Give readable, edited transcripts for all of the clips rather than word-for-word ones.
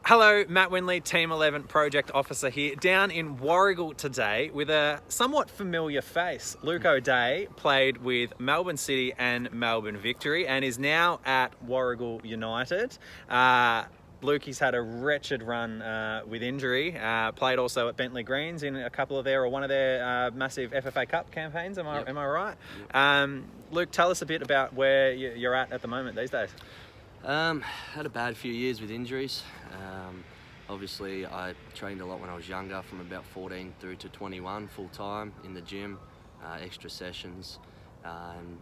Hello, Matt Winley, Team 11 Project Officer here, down in Warragul today with a somewhat familiar face. Luke O'Day played with Melbourne City and Melbourne Victory and is now at Warragul United. Lukey's had a wretched run with injury. Played also at Bentley Greens in a couple of one of their massive FFA Cup campaigns. Am I right? Luke, tell us a bit about where you're at the moment these days. Had a bad few years with injuries. Obviously, I trained a lot when I was younger, from about 14 through to 21, full time in the gym, extra sessions.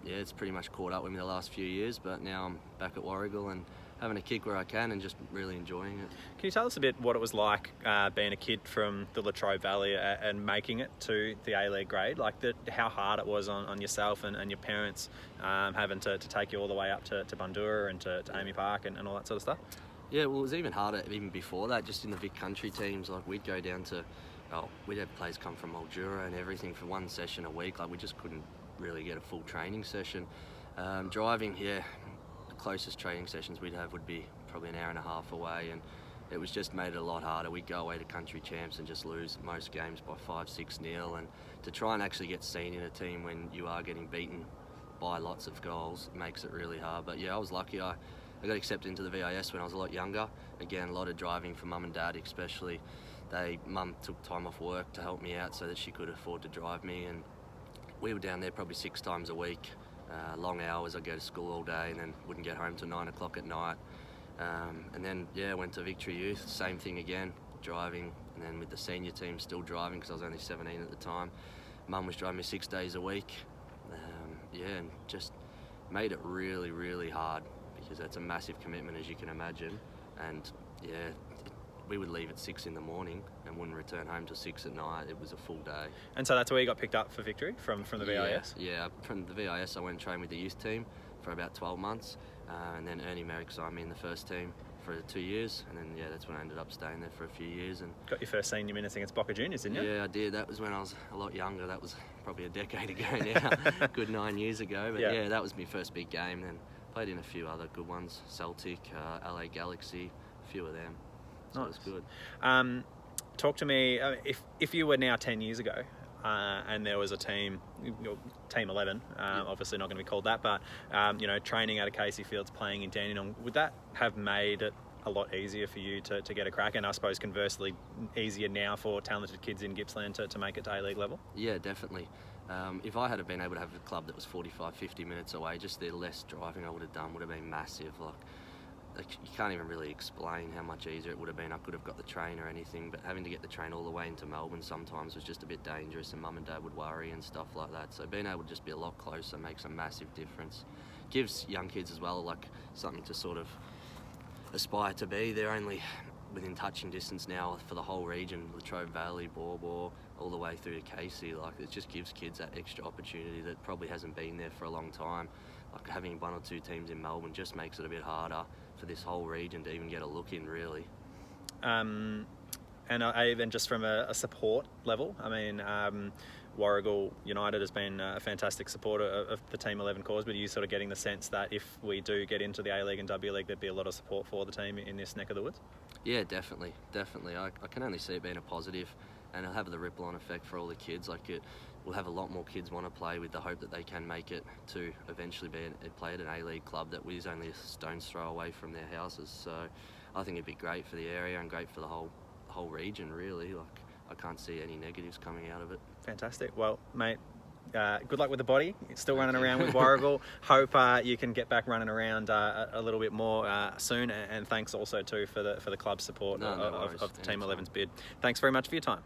It's pretty much caught up with me the last few years, but now I'm back at Warragul and having a kick where I can and just really enjoying it. Can you tell us a bit what it was like being a kid from the Latrobe Valley and making it to the A-League grade? Like how hard it was on yourself and your parents having to take you all the way up to Bundoora and to Amy Park and all that sort of stuff? Yeah, well, it was even harder even before that, just in the Vic Country teams. Like, we'd go down to, we'd have players come from Mildura and everything for one session a week. Like, we just couldn't really get a full training session. Driving, the closest training sessions we'd have would be probably an hour and a half away, and it was just made it a lot harder. We'd go away to country champs and just lose most games by 5-6-0, and to try and actually get seen in a team when you are getting beaten by lots of goals makes it really hard. But yeah, I was lucky. I got accepted into the VIS when I was a lot younger. Again, a lot of driving for mum and dad especially. Mum took time off work to help me out so that she could afford to drive me, and we were down there probably 6 times a week. Long hours. I'd go to school all day and then wouldn't get home till 9 o'clock at night. And then went to Victory Youth, same thing again, driving, and then with the senior team still driving because I was only 17 at the time. Mum was driving me 6 days a week. And just made it really, really hard because that's a massive commitment, as you can imagine. And we would leave at 6 in the morning and wouldn't return home till 6 at night. It was a full day. And so that's where you got picked up for Victory from the VIS? Yeah, from the VIS I went and trained with the youth team for about 12 months. And then Ernie Merrick signed me in the first team for 2 years. And then, that's when I ended up staying there for a few years. And got your first senior minutes against Boca Juniors, didn't you? Yeah, I did. That was when I was a lot younger. That was probably a decade ago now. Good 9 years ago. But that was my first big game. Then played in a few other good ones. Celtic, LA Galaxy, a few of them. So nice. It was good. Talk to me, if you were now 10 years ago and there was a team, Team 11, obviously not going to be called that, but training out of Casey Fields, playing in Dandenong, would that have made it a lot easier for you to get a crack? And I suppose conversely, easier now for talented kids in Gippsland to make it to A-League level? Yeah, definitely. If I had been able to have a club that was 45-50 minutes away, just the less driving I would have done would have been massive. Like, you can't even really explain how much easier it would have been. I could have got the train or anything, but having to get the train all the way into Melbourne sometimes was just a bit dangerous, and mum and dad would worry and stuff like that. So being able to just be a lot closer makes a massive difference. Gives young kids as well something to sort of aspire to be. They're only within touching distance now for the whole region, Latrobe Valley, Baw, all the way through to Casey. Like, it just gives kids that extra opportunity that probably hasn't been there for a long time. Like, having 1 or 2 teams in Melbourne just makes it a bit harder for this whole region to even get a look in, really. And then just from a support level, I mean, Warragul United has been a fantastic supporter of the Team 11 cause, but are you sort of getting the sense that if we do get into the A-League and W League, there'd be a lot of support for the team in this neck of the woods? Yeah, definitely. I can only see it being a positive, and it'll have the ripple-on effect for all the kids. We'll have a lot more kids want to play with the hope that they can make it to eventually play at an A-League club that is only a stone's throw away from their houses. So I think it'd be great for the area and great for the whole region, really. I can't see any negatives coming out of it. Fantastic. Well, mate, good luck with the body. It's still running around with Warragul. Hope you can get back running around a little bit more soon. And thanks also too for the club support of the Team 11's bid. Thanks very much for your time.